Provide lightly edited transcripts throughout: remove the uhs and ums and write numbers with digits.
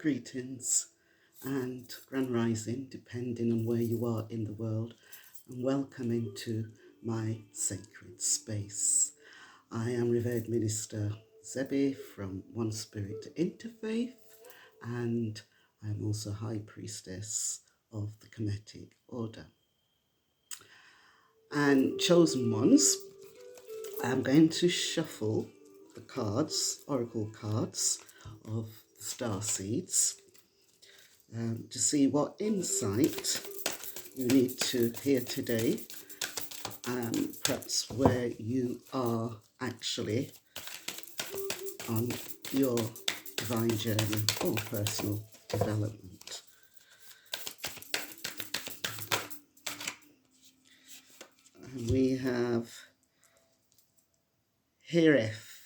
Greetings and grand rising, depending on where you are in the world, and welcome into my sacred space. I am Revered Minister Zebi from One Spirit Interfaith, and I am also High Priestess of the Kemetic Order. And chosen ones, I'm going to shuffle the cards, oracle cards of the star seeds, to see what insight you need to hear today, perhaps where you are actually on your divine journey or personal development. And we have Hireth,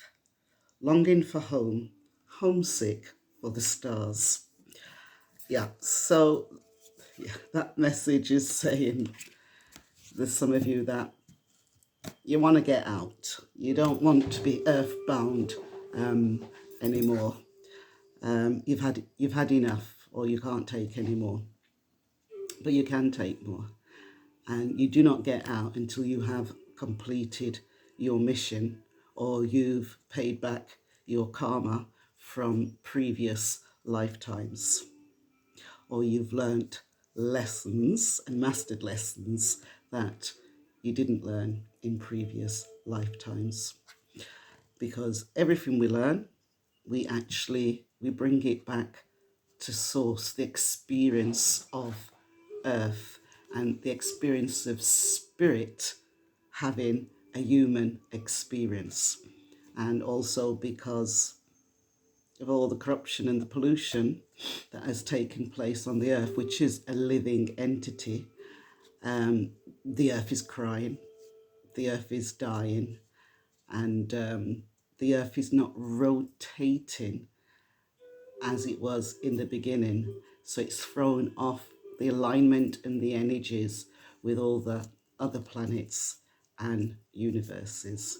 longing for home, homesick for the stars. Yeah, so that message is saying there's some of you that you want to get out. You don't want to be earthbound anymore. You've had enough, or you can't take any more. But you can take more. And you do not get out until you have completed your mission, or you've paid back your karma from previous lifetimes, or you've learnt lessons and mastered lessons that you didn't learn in previous lifetimes. Because everything we learn, we bring it back to source, the experience of earth and the experience of spirit having a human experience. And also because of all the corruption and the pollution that has taken place on the earth, which is a living entity, the earth is crying, the earth is dying, and the earth is not rotating as it was in the beginning. So it's thrown off the alignment and the energies with all the other planets and universes.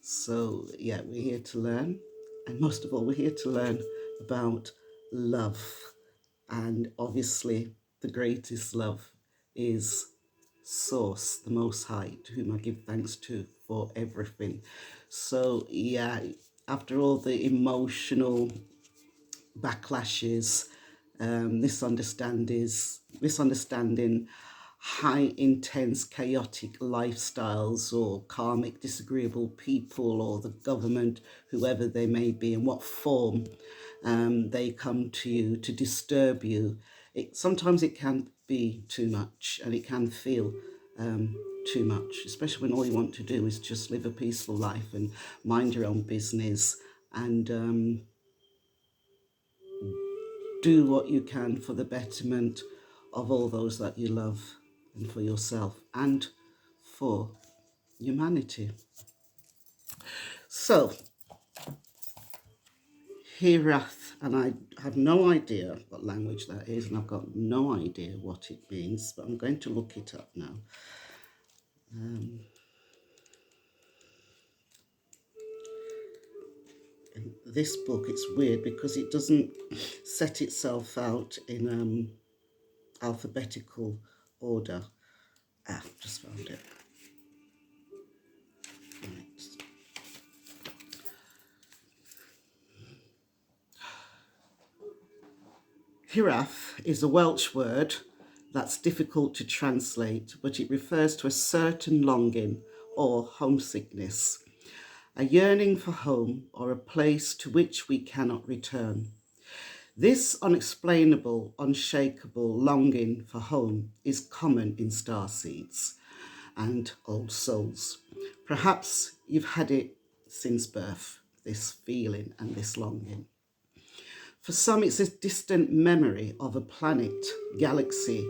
So yeah, we're here to learn. And most of all, we're here to learn about love. And obviously, the greatest love is Source, the Most High, to whom I give thanks to for everything. So yeah, after all the emotional backlashes, misunderstanding, high intense chaotic lifestyles, or karmic disagreeable people, or the government, whoever they may be, in what form they come to you to disturb you, sometimes it can be too much, and it can feel too much, especially when all you want to do is just live a peaceful life and mind your own business and do what you can for the betterment of all those that you love, and for yourself and for humanity. So, Hirath, and I have no idea what language that is, and I've got no idea what it means, but I'm going to look it up now. In this book, it's weird because it doesn't set itself out in alphabetical order. Just found it. Right. Hiraeth is a Welsh word that's difficult to translate, but it refers to a certain longing or homesickness, a yearning for home or a place to which we cannot return. This unexplainable, unshakable longing for home is common in starseeds and old souls. Perhaps you've had it since birth, this feeling and this longing. For some, it's a distant memory of a planet, galaxy,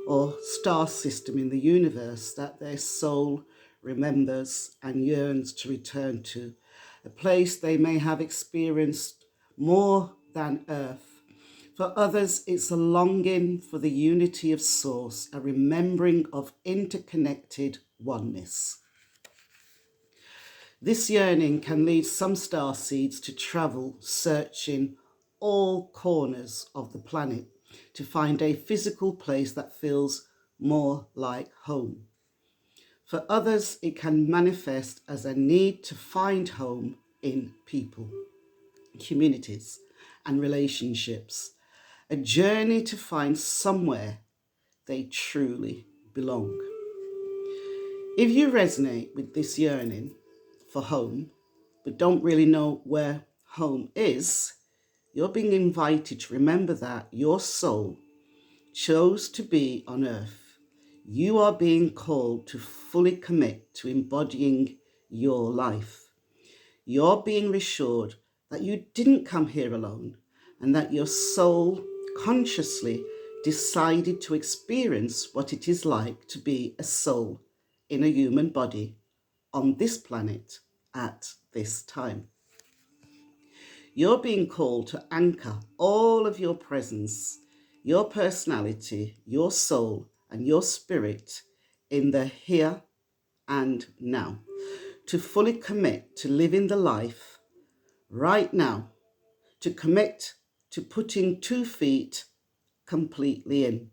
or star system in the universe that their soul remembers and yearns to return to, a place they may have experienced more than Earth. For others, it's a longing for the unity of Source, a remembering of interconnected oneness. This yearning can lead some starseeds to travel searching all corners of the planet to find a physical place that feels more like home. For others, it can manifest as a need to find home in people, communities, and relationships, a journey to find somewhere they truly belong. If you resonate with this yearning for home, but don't really know where home is, you're being invited to remember that your soul chose to be on earth. You are being called to fully commit to embodying your life. You're being reassured that you didn't come here alone and that your soul consciously decided to experience what it is like to be a soul in a human body on this planet at this time. You're being called to anchor all of your presence, your personality, your soul, and your spirit in the here and now, to fully commit to living the life right now, to commit to putting 2 feet completely in.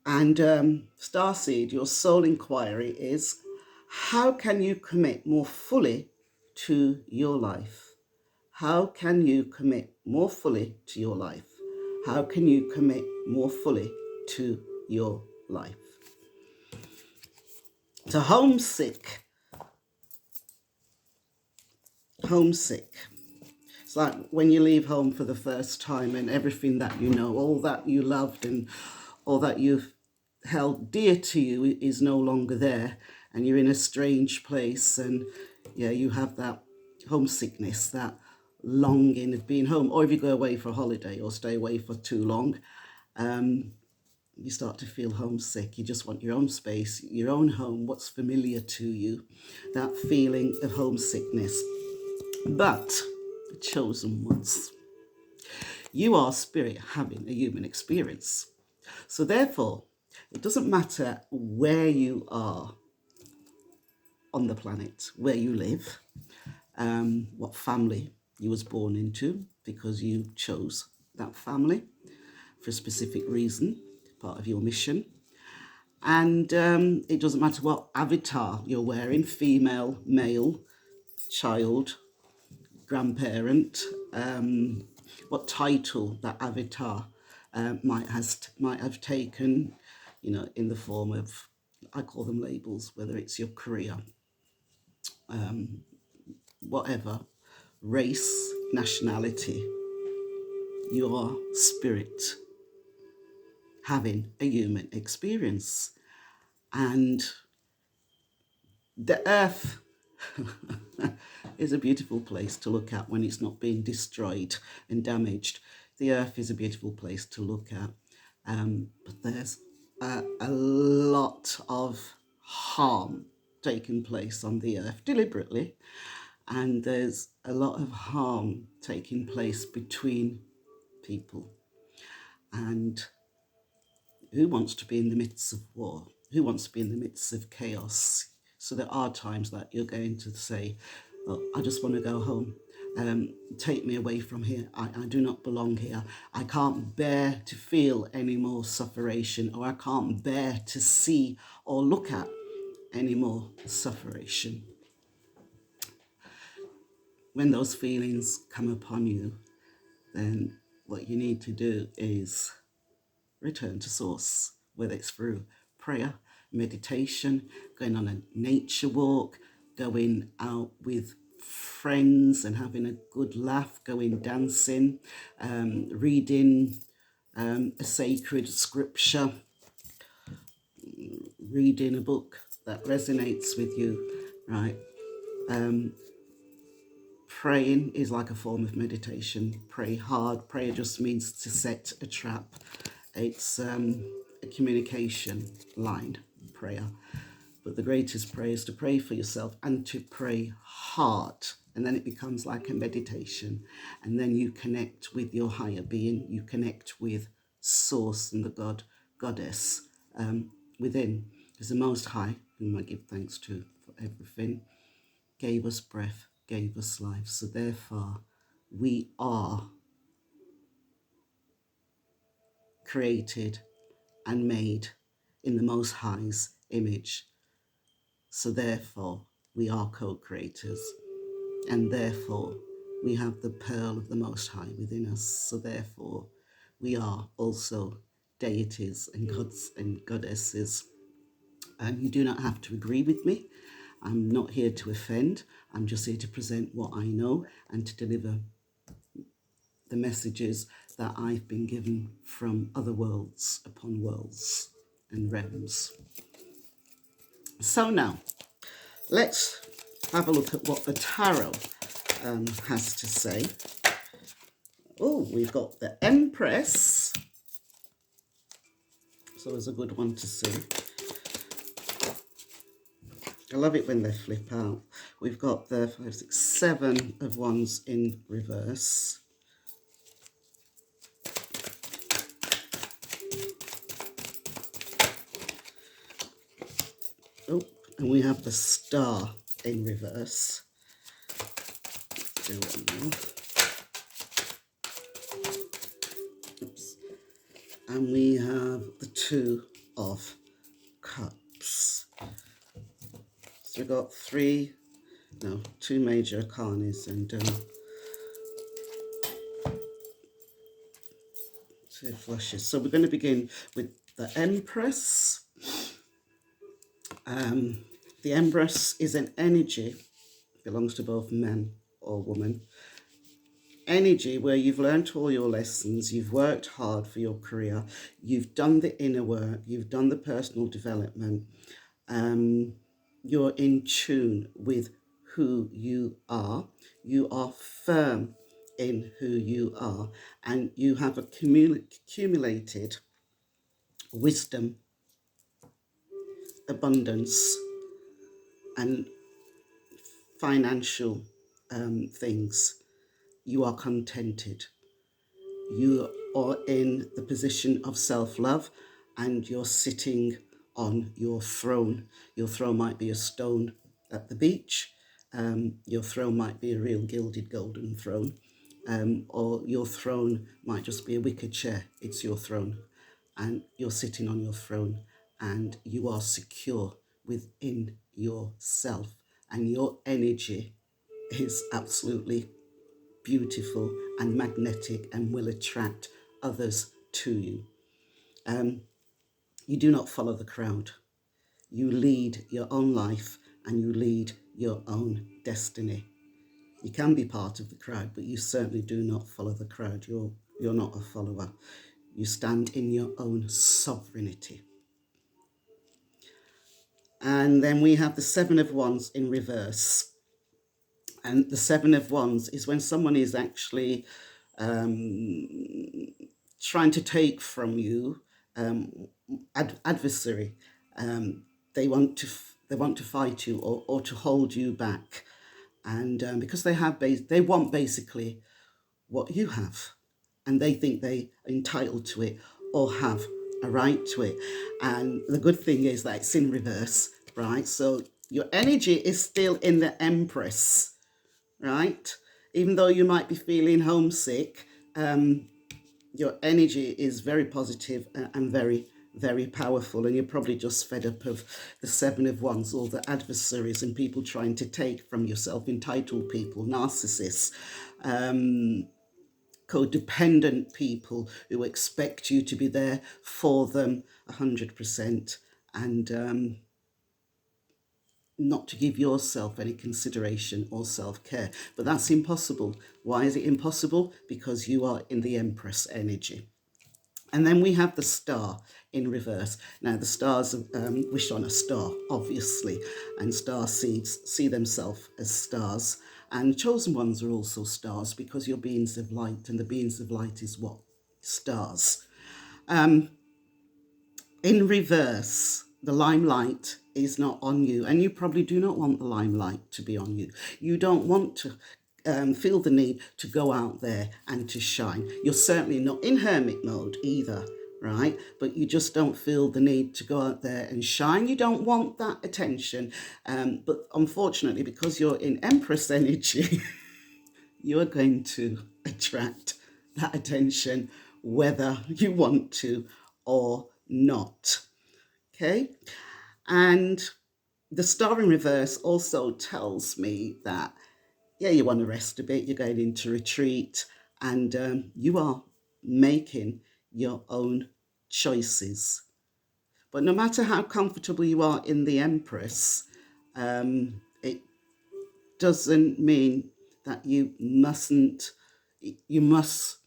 And Starseed, your soul inquiry is, how can you commit more fully to your life? How can you commit more fully to your life? How can you commit more fully to your life? So homesick. It's like when you leave home for the first time and everything that you know, all that you loved and all that you've held dear to you is no longer there, and you're in a strange place, and yeah, you have that homesickness, that longing of being home. Or if you go away for a holiday or stay away for too long, you start to feel homesick. You just want your own space, your own home, what's familiar to you, that feeling of homesickness. But the chosen ones, you are spirit having a human experience. So therefore, it doesn't matter where you are on the planet, where you live, what family you was born into, because you chose that family for a specific reason, part of your mission. And it doesn't matter what avatar you're wearing, female, male, child, grandparent, what title that avatar might have taken, in the form of, I call them labels, whether it's your career, whatever, race, nationality, your spirit having a human experience. And the earth is a beautiful place to look at when it's not being destroyed and damaged. The earth is a beautiful place to look at. But there's a lot of harm taking place on the earth deliberately. And there's a lot of harm taking place between people. And who wants to be in the midst of war? Who wants to be in the midst of chaos? So there are times that you're going to say, oh, I just want to go home. Take me away from here. I do not belong here. I can't bear to feel any more sufferation, or I can't bear to see or look at any more sufferation. When those feelings come upon you, then what you need to do is return to source, whether it's through prayer, meditation, going on a nature walk, going out with friends and having a good laugh, going dancing, reading a sacred scripture, reading a book that resonates with you, right? Praying is like a form of meditation. Pray hard. Prayer just means to set a trap. It's a communication line, prayer. But the greatest prayer is to pray for yourself and to pray hard. And then it becomes like a meditation. And then you connect with your higher being. You connect with Source and the God, Goddess within. Because the Most High, whom I give thanks to for everything, gave us breath gave us life. So therefore, we are created and made in the Most High's image. So therefore, we are co-creators. And therefore, we have the pearl of the Most High within us. So therefore, we are also deities and gods and goddesses. And you do not have to agree with me. I'm not here to offend. I'm just here to present what I know and to deliver the messages that I've been given from other worlds upon worlds and realms. So now, let's have a look at what the tarot has to say. Oh, we've got the Empress. So it's a good one to see. I love it when they flip out. We've got the 5, 6, 7 of Wands in reverse. Oh, and we have the Star in reverse. Let's do one more. Oops. And we have the 2 of Cups. So we've got 2 major arcanas and 2 flushes. So we're going to begin with the Empress. The Empress is an energy, belongs to both men or woman. Energy where you've learnt all your lessons, you've worked hard for your career, you've done the inner work, you've done the personal development. You're in tune with who you are. You are firm in who you are, and you have accumulated wisdom, abundance, and financial things. You are contented. You are in the position of self-love, and you're sitting on your throne. Your throne might be a stone at the beach. Your throne might be a real gilded golden throne. Or your throne might just be a wicker chair. It's your throne. And you're sitting on your throne, and you are secure within yourself. And your energy is absolutely beautiful and magnetic and will attract others to you. You do not follow the crowd. You lead your own life and you lead your own destiny. You can be part of the crowd, but you certainly do not follow the crowd. You're not a follower. You stand in your own sovereignty. And then we have the 7 of Wands in reverse. And the 7 of Wands is when someone is actually trying to take from you, adversary. They want to fight you or to hold you back, and because they want basically what you have, and they think they are entitled to it or have a right to it. And the good thing is that it's in reverse, right? So your energy is still in the Empress, right? Even though you might be feeling homesick, your energy is very positive and very, very powerful. And you're probably just fed up of the 7 of Wands, all the adversaries and people trying to take from yourself, entitled people, narcissists, codependent people who expect you to be there for them 100% and not to give yourself any consideration or self-care. But that's impossible. Why is it impossible? Because you are in the Empress energy. And then we have the Star in reverse. Now, the stars wish on a star, obviously, and star seeds see themselves as stars. And chosen ones are also stars because you're beings of light, and the beings of light is what? Stars. In reverse, the limelight is not on you, and you probably do not want the limelight to be on you. You don't want to feel the need to go out there and to shine. You're certainly not in hermit mode either, right? But you just don't feel the need to go out there and shine. You don't want that attention. But unfortunately, because you're in Empress energy, you are going to attract that attention whether you want to or not. Okay? And the star in reverse also tells me that, yeah, you want to rest a bit, you're going into retreat, and you are making your own choices. But no matter how comfortable you are in the Empress, it doesn't mean that you must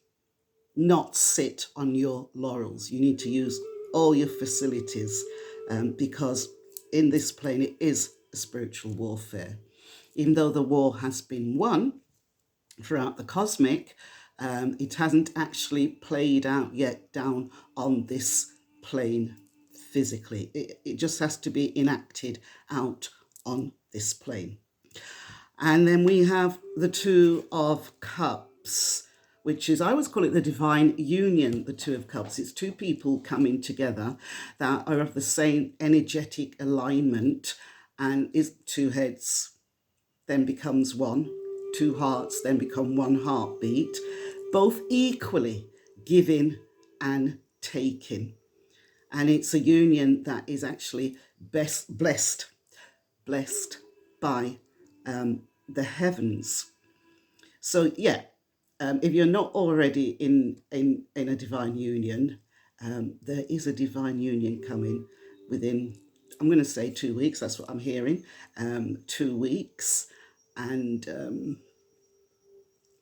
not sit on your laurels. You need to use all your facilities, because in this plane it is a spiritual warfare. Even though the war has been won throughout the cosmic, it hasn't actually played out yet down on this plane physically. It just has to be enacted out on this plane. And then we have the Two of Cups, which is, I always call it the divine union, the Two of Cups. It's two people coming together that are of the same energetic alignment, and is two heads then becomes one, two hearts then become one heartbeat, both equally giving and taking. And it's a union that is actually blessed by the heavens. So yeah, if you're not already in a divine union, there is a divine union coming within, I'm going to say 2 weeks. That's what I'm hearing. 2 weeks. And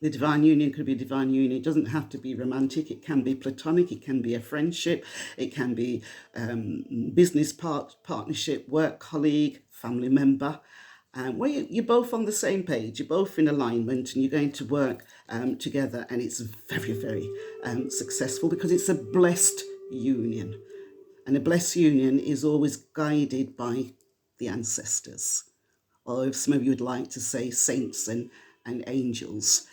the divine union could be a divine union. It doesn't have to be romantic. It can be platonic. It can be a friendship. It can be business partnership, work colleague, family member. Where you're both on the same page, you're both in alignment, and you're going to work together, and it's very, very successful because it's a blessed union. And a blessed union is always guided by the ancestors, or if some of you would like to say saints and angels.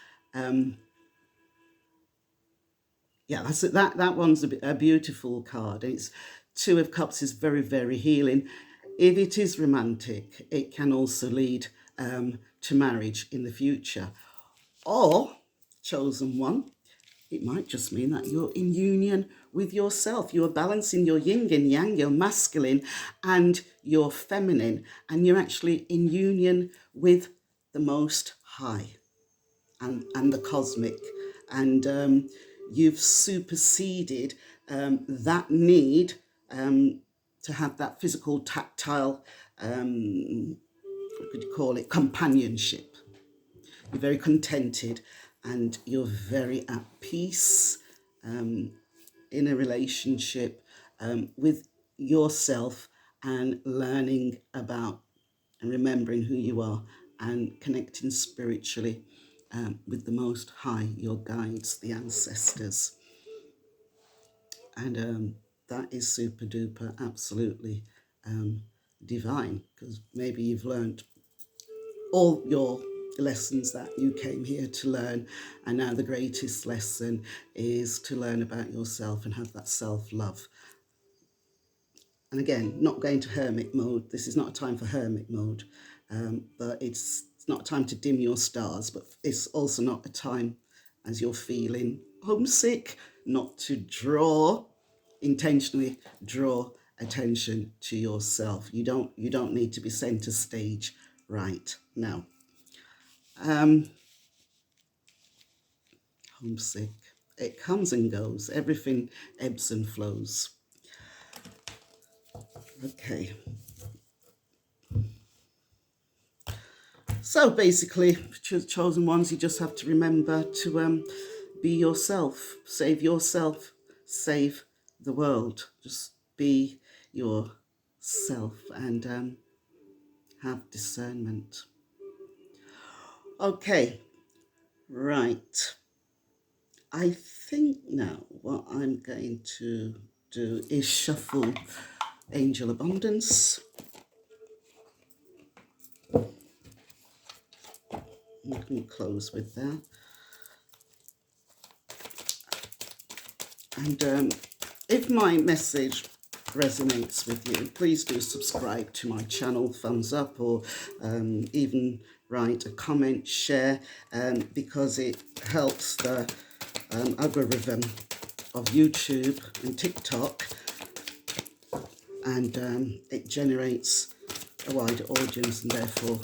Yeah, that one's a beautiful card. It's Two of Cups is very, very healing. If it is romantic, it can also lead to marriage in the future. Or, chosen one, it might just mean that you're in union with yourself. You're balancing your yin and yang, your masculine and your feminine, and you're actually in union with the Most High and the cosmic. And you've superseded that need to have that physical, tactile, what could you call it, companionship. You're very contented and you're very at peace in a relationship with yourself, and learning about and remembering who you are and connecting spiritually with the Most High, your guides, the ancestors. And that is super duper, absolutely divine, because maybe you've learned all your lessons that you came here to learn, and now the greatest lesson is to learn about yourself and have that self-love. And again, not going to hermit mode. This is not a time for hermit mode, but it's not a time to dim your stars, but it's also not a time, as you're feeling homesick, not to intentionally draw attention to yourself. You don't need to be center stage right now. Homesick. It comes and goes. Everything ebbs and flows. Okay. So basically, chosen ones, you just have to remember to be yourself, save the world. Just be yourself and have discernment. Okay, right. I think now what I'm going to do is shuffle Angel Abundance. I'm going to close with that. And If my message resonates with you, please do subscribe to my channel, thumbs up, or even write a comment, share, because it helps the algorithm of YouTube and TikTok, and it generates a wider audience and therefore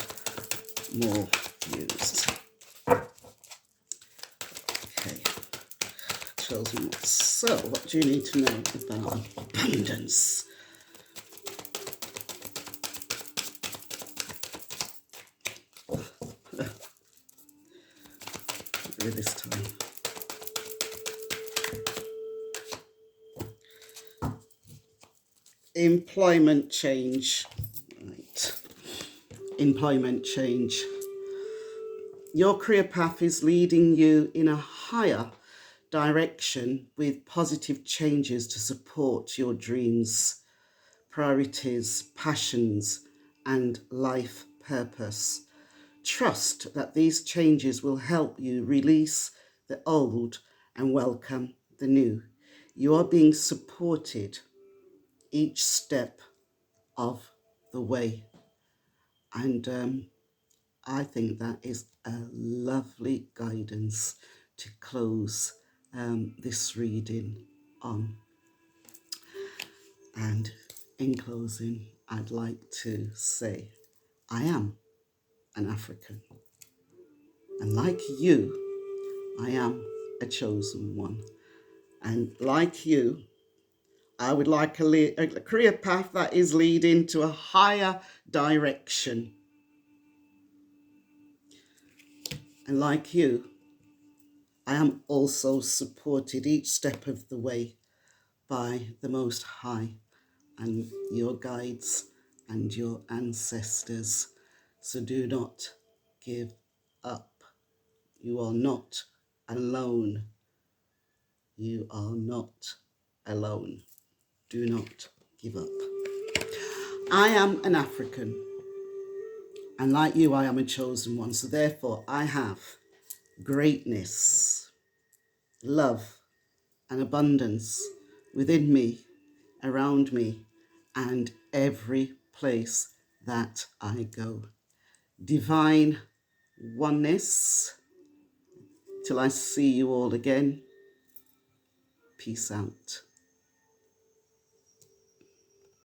more views. Okay, chosen one. So, what do you need to know about abundance? This time. Employment change. Right. Employment change. Your career path is leading you in a higher direction with positive changes to support your dreams, priorities, passions, and life purpose. Trust that these changes will help you release the old and welcome the new. You are being supported each step of the way. And I think that is a lovely guidance to close this reading on. And in closing, I'd like to say, I am an African. And like you, I am a chosen one. And like you, I would like a career path that is leading to a higher direction. And like you, I am also supported each step of the way by the Most High and your guides and your ancestors. So do not give up. You are not alone. You are not alone. Do not give up. I am an African, and like you, I am a chosen one. So therefore, I have greatness, love, and abundance within me, around me, and every place that I go. Divine oneness. Till I see you all again. Peace out.